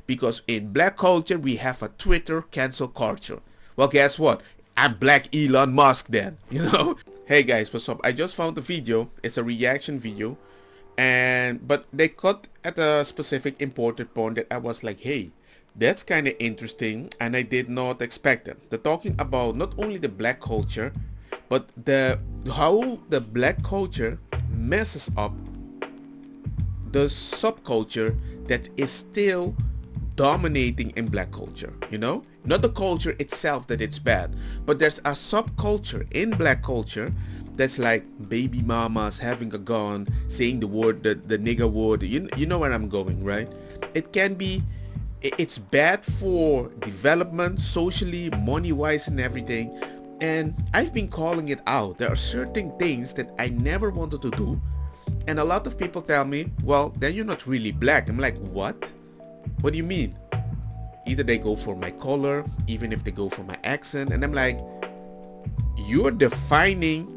because in black culture we have a Twitter cancel culture. Well, guess what? I'm Black Elon Musk then, you know? Hey guys, what's up? I just found a video. It's a reaction video. But they cut at a specific important point that I was like, hey, that's kind of interesting, and I did not expect them. They're talking about not only the black culture, but how the black culture messes up the subculture that is still dominating in black culture, you know? Not the culture itself that it's bad, but there's a subculture in black culture that's like baby mamas having a gun, saying the word, the nigger word. You know where I'm going, right? It can be, it's bad for development, socially, money-wise and everything. And I've been calling it out. There are certain things that I never wanted to do. And a lot of people tell me, well, then you're not really black. I'm like, what? What do you mean? Either they go for my color, even if they go for my accent. And I'm like, you're defining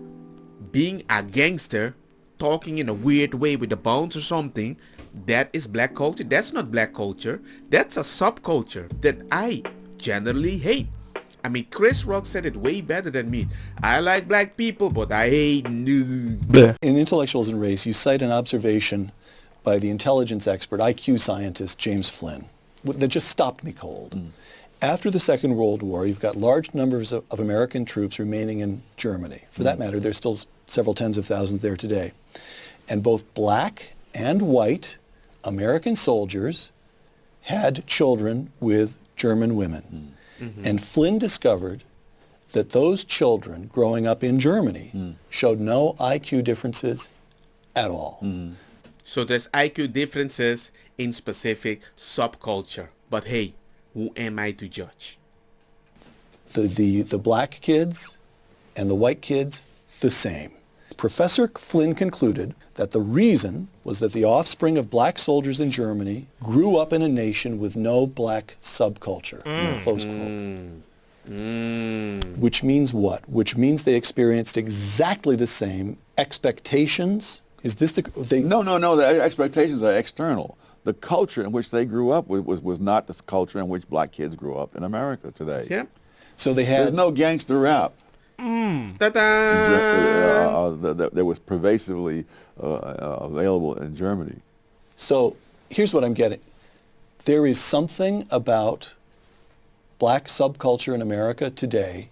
being a gangster, talking in a weird way with a bounce or something. That is black culture. That's not black culture. That's a subculture that I generally hate. I mean, Chris Rock said it way better than me. I like black people, but I hate noob. In Intellectuals and Race, you cite an observation by the intelligence expert, IQ scientist James Flynn, that just stopped me cold. After the Second World War, you've got large numbers of American troops remaining in Germany. For that matter, there's still several tens of thousands there today. And both black and white American soldiers had children with German women. And Flynn discovered that those children growing up in Germany showed no IQ differences at all. So there's IQ differences in specific subculture. But hey, who am I to judge? The black kids and the white kids, the same. Professor Flynn concluded that the reason was that the offspring of black soldiers in Germany grew up in a nation with no black subculture, close quote. Which means what? Which means they experienced exactly the same expectations. Is this the... No. The expectations are external. The culture in which they grew up was not the culture in which black kids grew up in America today. Yeah. So they had... There's no gangster rap. That was pervasively available in Germany. So here's what I'm getting. There is something about black subculture in America today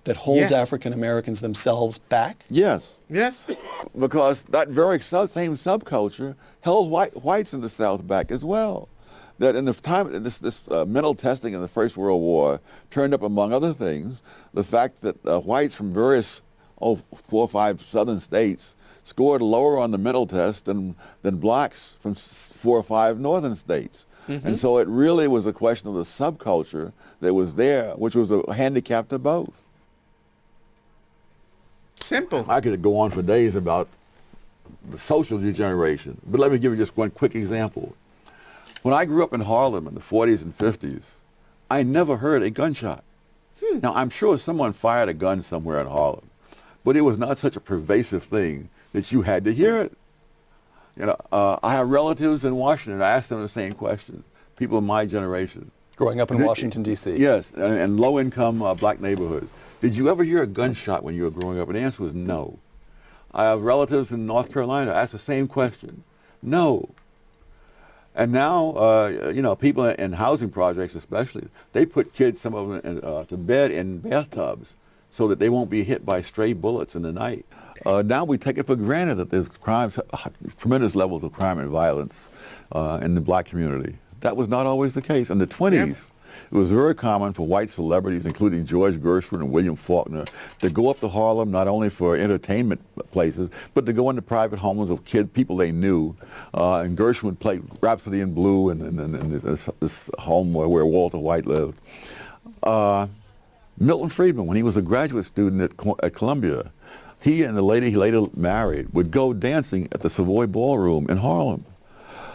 that holds African Americans themselves back? Yes. Yes. Because that very same subculture held whites in the South back as well. That in the time, this mental testing in the First World War turned up, among other things, the fact that whites from various 4 or 5 southern states scored lower on the mental test than blacks from 4 or 5 northern states. And so it really was a question of the subculture that was there, which was a handicap to both. Simple. I could go on for days about the social degeneration, but let me give you just one quick example. When I grew up in Harlem in the 40s and 50s, I never heard a gunshot. Now, I'm sure someone fired a gun somewhere in Harlem, but it was not such a pervasive thing that you had to hear it. You know, I have relatives in Washington. I asked them the same question, people in my generation. Growing up in Washington, D.C. Yes, and low-income black neighborhoods. Did you ever hear a gunshot when you were growing up? And the answer was no. I have relatives in North Carolina. I asked the same question. No. And now, you know, people in housing projects especially, they put kids, some of them, to bed in bathtubs so that they won't be hit by stray bullets in the night. Now we take it for granted that there's tremendous levels of crime and violence in the black community. That was not always the case. In the 20s, it was very common for white celebrities, including George Gershwin and William Faulkner, to go up to Harlem not only for entertainment places, but to go into private homes of people they knew. And Gershwin played Rhapsody in Blue in this home where Walter White lived. Milton Friedman, when he was a graduate student at Columbia, he and the lady he later married would go dancing at the Savoy Ballroom in Harlem.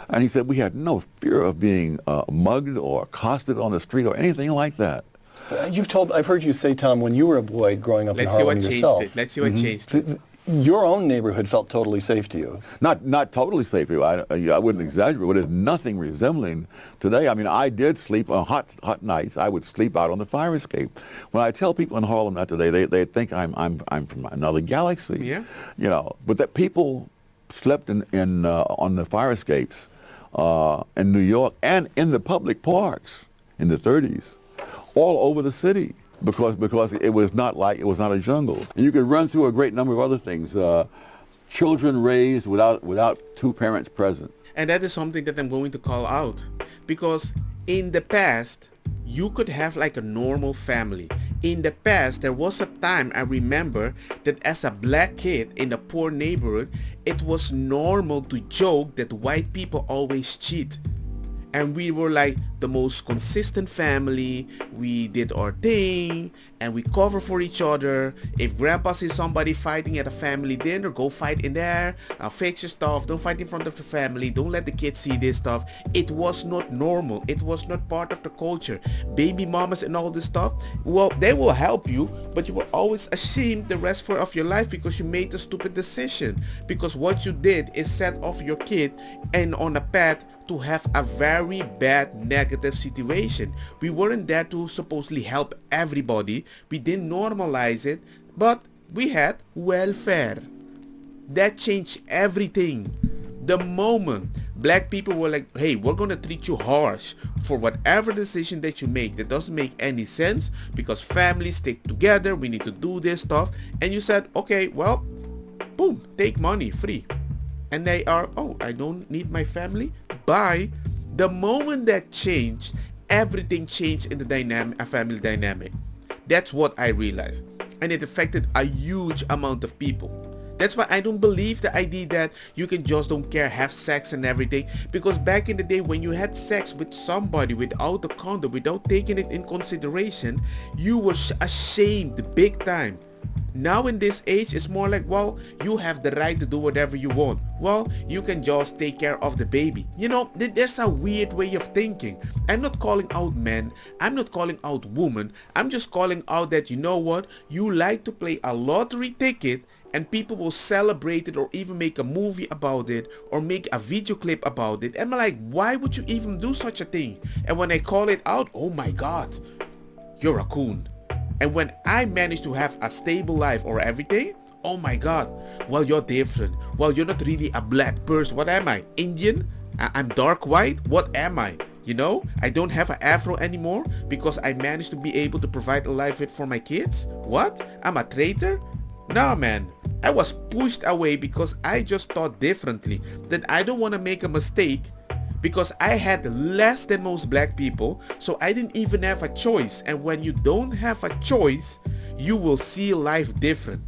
And he said, we had no fear of being mugged or accosted on the street or anything like that. I've heard you say, Tom, when you were a boy growing up in Harlem yourself. Let's see what changed it. Your own neighborhood felt totally safe to you. Not totally safe. I wouldn't exaggerate, but there's nothing resembling today. I mean, I did sleep on hot nights. I would sleep out on the fire escape. When I tell people in Harlem that today, they think I'm from another galaxy. Yeah. You know, but that people slept on the fire escapes in New York and in the public parks in the 30s, all over the city. Because it was not a jungle. And you could run through a great number of other things. Children raised without two parents present. And that is something that I'm going to call out. Because in the past, you could have like a normal family. In the past, there was a time I remember that as a black kid in a poor neighborhood, it was normal to joke that white people always cheat. And we were like the most consistent family. We did our thing and we cover for each other. If grandpa sees somebody fighting at a family dinner, go fight in there. Fix your stuff. Don't fight in front of the family. Don't let the kids see this stuff. It was not normal. It was not part of the culture. Baby mamas and all this stuff, well, they will help you, but you were always ashamed the rest of your life because you made a stupid decision. Because what you did is set off your kid and on a path to have a very bad negative situation. We weren't there to supposedly help everybody. We didn't normalize it, but we had welfare. That changed everything. The moment black people were like, hey, we're gonna treat you harsh for whatever decision that you make that doesn't make any sense because families stick together, we need to do this stuff, and you said, okay, well, boom, take money, free. And they are, oh, I don't need my family, bye. The moment that changed, everything changed in the dynamic, a family dynamic. That's what I realized. And it affected a huge amount of people. That's why I don't believe the idea that you can just don't care, have sex and everything. Because back in the day when you had sex with somebody without a condom, without taking it in consideration, you were ashamed big time. Now in this age, it's more like, well, you have the right to do whatever you want. Well, you can just take care of the baby. You know, there's a weird way of thinking. I'm not calling out men. I'm not calling out women. I'm just calling out that, you know what? You like to play a lottery ticket and people will celebrate it or even make a movie about it or make a video clip about it. And I'm like, why would you even do such a thing? And when I call it out, oh my God, you're a coon. And when I manage to have a stable life or everything, oh my God, well, you're different. Well, you're not really a black person. What am I? Indian? I'm dark white? What am I? You know, I don't have an afro anymore because I managed to be able to provide a life for my kids. What? I'm a traitor? No, man. I was pushed away because I just thought differently. That I don't want to make a mistake because I had less than most black people, so I didn't even have a choice. And when you don't have a choice, you will see life different.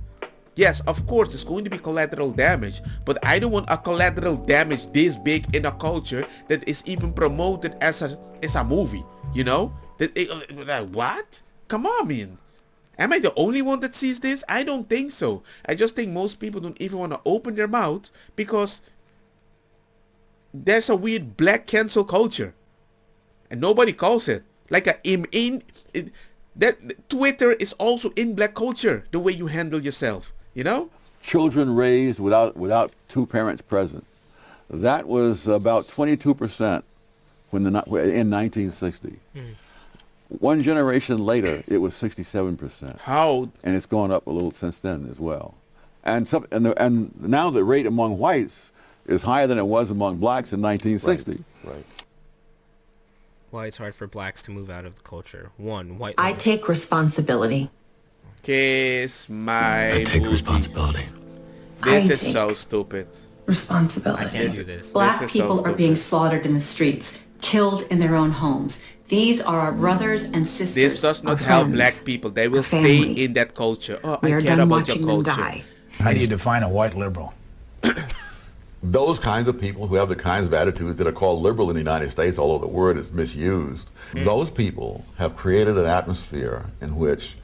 Yes, of course, there's going to be collateral damage, but I don't want a collateral damage this big in a culture that is even promoted as a movie, you know? What? Come on, man. Am I the only one that sees this? I don't think so. I just think most people don't even want to open their mouth because there's a weird black cancel culture and nobody calls it like that Twitter is also in black culture, the way you handle yourself, you know? Children raised without two parents present. That was about 22% in 1960. One generation later, it was 67%. How? And it's gone up a little since then as well. And now the rate among whites is higher than it was among blacks in 1960. Right. Why it's hard for blacks to move out of the culture. One, white. I take responsibility. Kiss my I take booty. responsibility. This I is take so stupid. Responsibility. I can't do this. Black This is so people are being stupid. slaughtered in the streets, killed in their own homes. These are our brothers and sisters. This does not our help friends, black people. They will our stay family. in that culture. Oh, We I are care done about your watching them culture. die. How do you define a white liberal? Those kinds of people who have the kinds of attitudes that are called liberal in the United States, although the word is misused, those people have created an atmosphere in which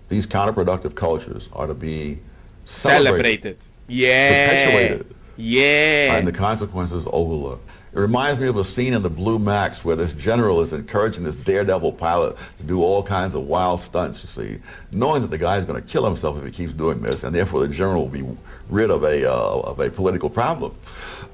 these counterproductive cultures are to be celebrated, Celebrated. Yeah. perpetuated, Yeah. and the consequences overlooked. It reminds me of a scene in The Blue Max where this general is encouraging this daredevil pilot to do all kinds of wild stunts, you see, knowing that the guy's going to kill himself if he keeps doing this, and therefore the general will be rid of a political problem.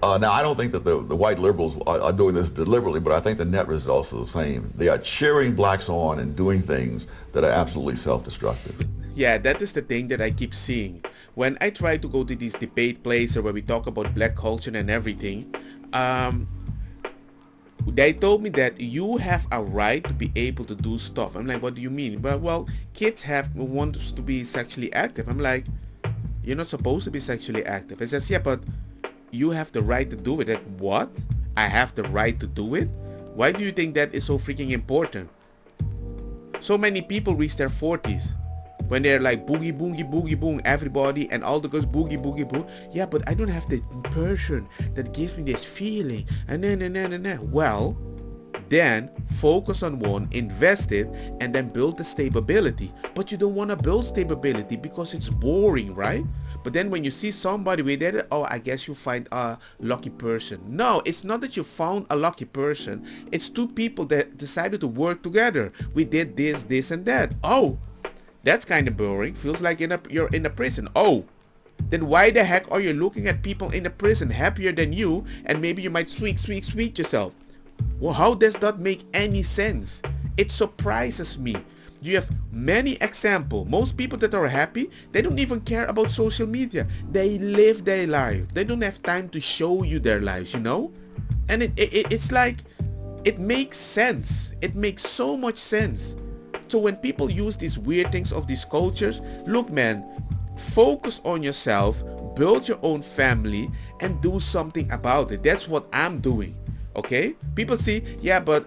Now, I don't think that the white liberals are doing this deliberately, but I think the net results are the same. They are cheering blacks on and doing things that are absolutely self-destructive. Yeah, that is the thing that I keep seeing. When I try to go to these debate places where we talk about black culture and everything, they told me that you have a right to be able to do stuff. I'm like, what do you mean? Well, kids want to be sexually active. I'm like, you're not supposed to be sexually active. It says, yeah, but you have the right to do it. Like, what? I have the right to do it? Why do you think that is so freaking important? So many people reach their 40s when they're like boogie boogie boogie boom, everybody, and all the girls boogie boogie boom. Yeah, but I don't have the person that gives me this feeling. And then. Well, then focus on one, invest it, and then build the stability. But you don't want to build stability because it's boring, right? But then when you see somebody with it, oh, I guess you find a lucky person. No, it's not that you found a lucky person. It's two people that decided to work together. We did this, and that. Oh, that's kind of boring. Feels like you're in a prison. Oh, then why the heck are you looking at people in a prison happier than you, and maybe you might sweet yourself? Well, how does that make any sense? It surprises me. You have many examples. Most people that are happy, they don't even care about social media. They live their life. They don't have time to show you their lives, you know? And it's like, it makes sense. It makes so much sense. So when people use these weird things of these cultures, look, man, focus on yourself, build your own family, and do something about it. That's what I'm doing. Okay, people see, yeah, but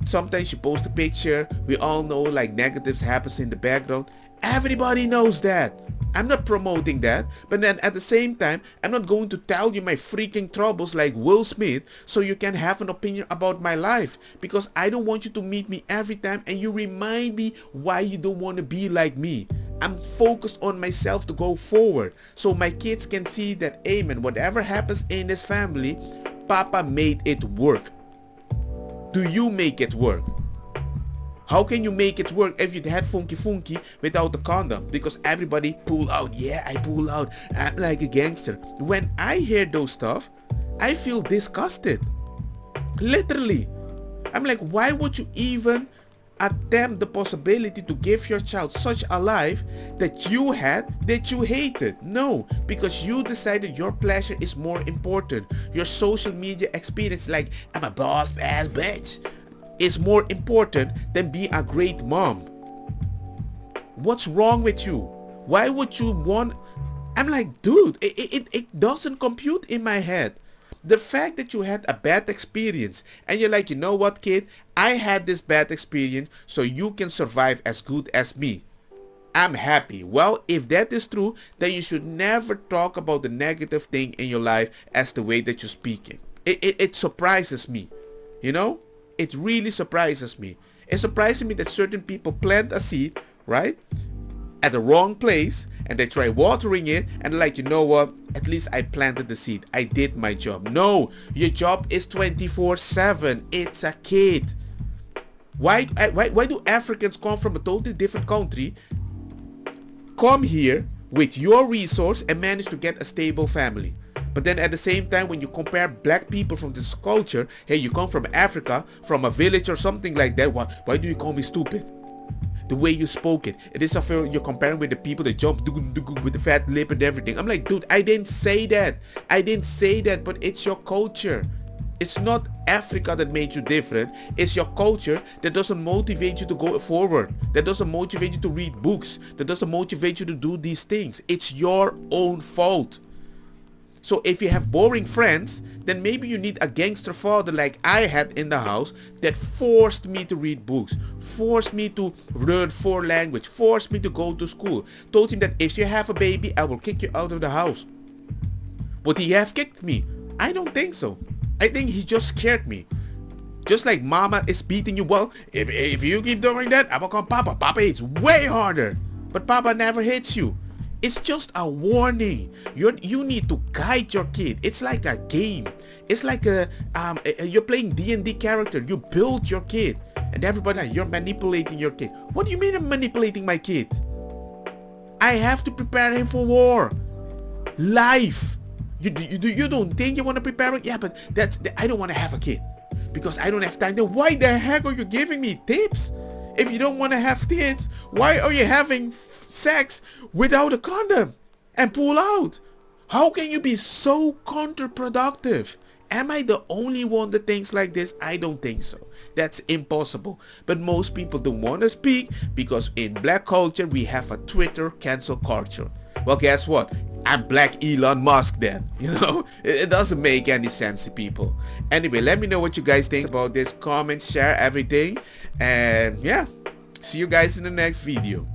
sometimes you post a picture, we all know like negatives happens in the background. Everybody knows that. I'm not promoting that, but then at the same time, I'm not going to tell you my freaking troubles like Will Smith so you can have an opinion about my life, because I don't want you to meet me every time and you remind me why you don't want to be like me. I'm focused on myself to go forward so my kids can see that, hey man, whatever happens in this family, Papa made it work. Do you make it work? How can you make it work if you had funky without the condom? Because everybody pull out. Yeah, I pull out. I'm like a gangster. When I hear those stuff, I feel disgusted. Literally. I'm like, why would you even attempt the possibility to give your child such a life that you had, that you hated? No, because you decided your pleasure is more important. Your social media experience, like I'm a boss ass bitch, is more important than being a great mom. What's wrong with you? Why would you want? I'm like, dude, it doesn't compute in my head. The fact that you had a bad experience and you're like, you know what, kid, I had this bad experience so you can survive as good as me. I'm happy. Well, if that is true, then you should never talk about the negative thing in your life as the way that you're speaking. It surprises me. You know, it really surprises me. It surprises me that certain people plant a seed, right, at the wrong place, and they try watering it, and like, you know what, at least I planted the seed. I did my job. No, your job is 24/7. It's a kid. Why do Africans come from a totally different country, come here with your resource and manage to get a stable family? But then at the same time, when you compare black people from this culture, hey, you come from Africa, from a village or something like that, why do you call me stupid? The way you spoke it is as if you're comparing with the people that jump with the fat lip and everything. I'm like, dude, I didn't say that. But it's your culture. It's not Africa that made you different. It's your culture that doesn't motivate you to go forward. That doesn't motivate you to read books. That doesn't motivate you to do these things. It's your own fault. So if you have boring friends, then maybe you need a gangster father like I had in the house that forced me to read books, forced me to learn 4 languages, forced me to go to school, told him that if you have a baby, I will kick you out of the house. Would he have kicked me? I don't think so. I think he just scared me. Just like mama is beating you. Well, if you keep doing that, I will call Papa. Papa hits way harder. But Papa never hits you. It's just a warning. You need to guide your kid. It's like a game. It's like you're playing D&D character. You build your kid, and everybody, you're manipulating your kid. What do you mean I'm manipulating my kid? I have to prepare him for war, life. You don't think you want to prepare him? Yeah, but I don't want to have a kid because I don't have time. Then why the heck are you giving me tips? If you don't want to have kids, why are you having sex without a condom and pull out? How can you be so counterproductive? Am I the only one that thinks like this? I don't think so. That's impossible. But most people don't want to speak because in black culture we have a Twitter cancel culture. Well, guess what? I'm Black Elon Musk then. You know, it doesn't make any sense to people. Anyway, let me know what you guys think about this. Comment, share everything. And yeah, see you guys in the next video.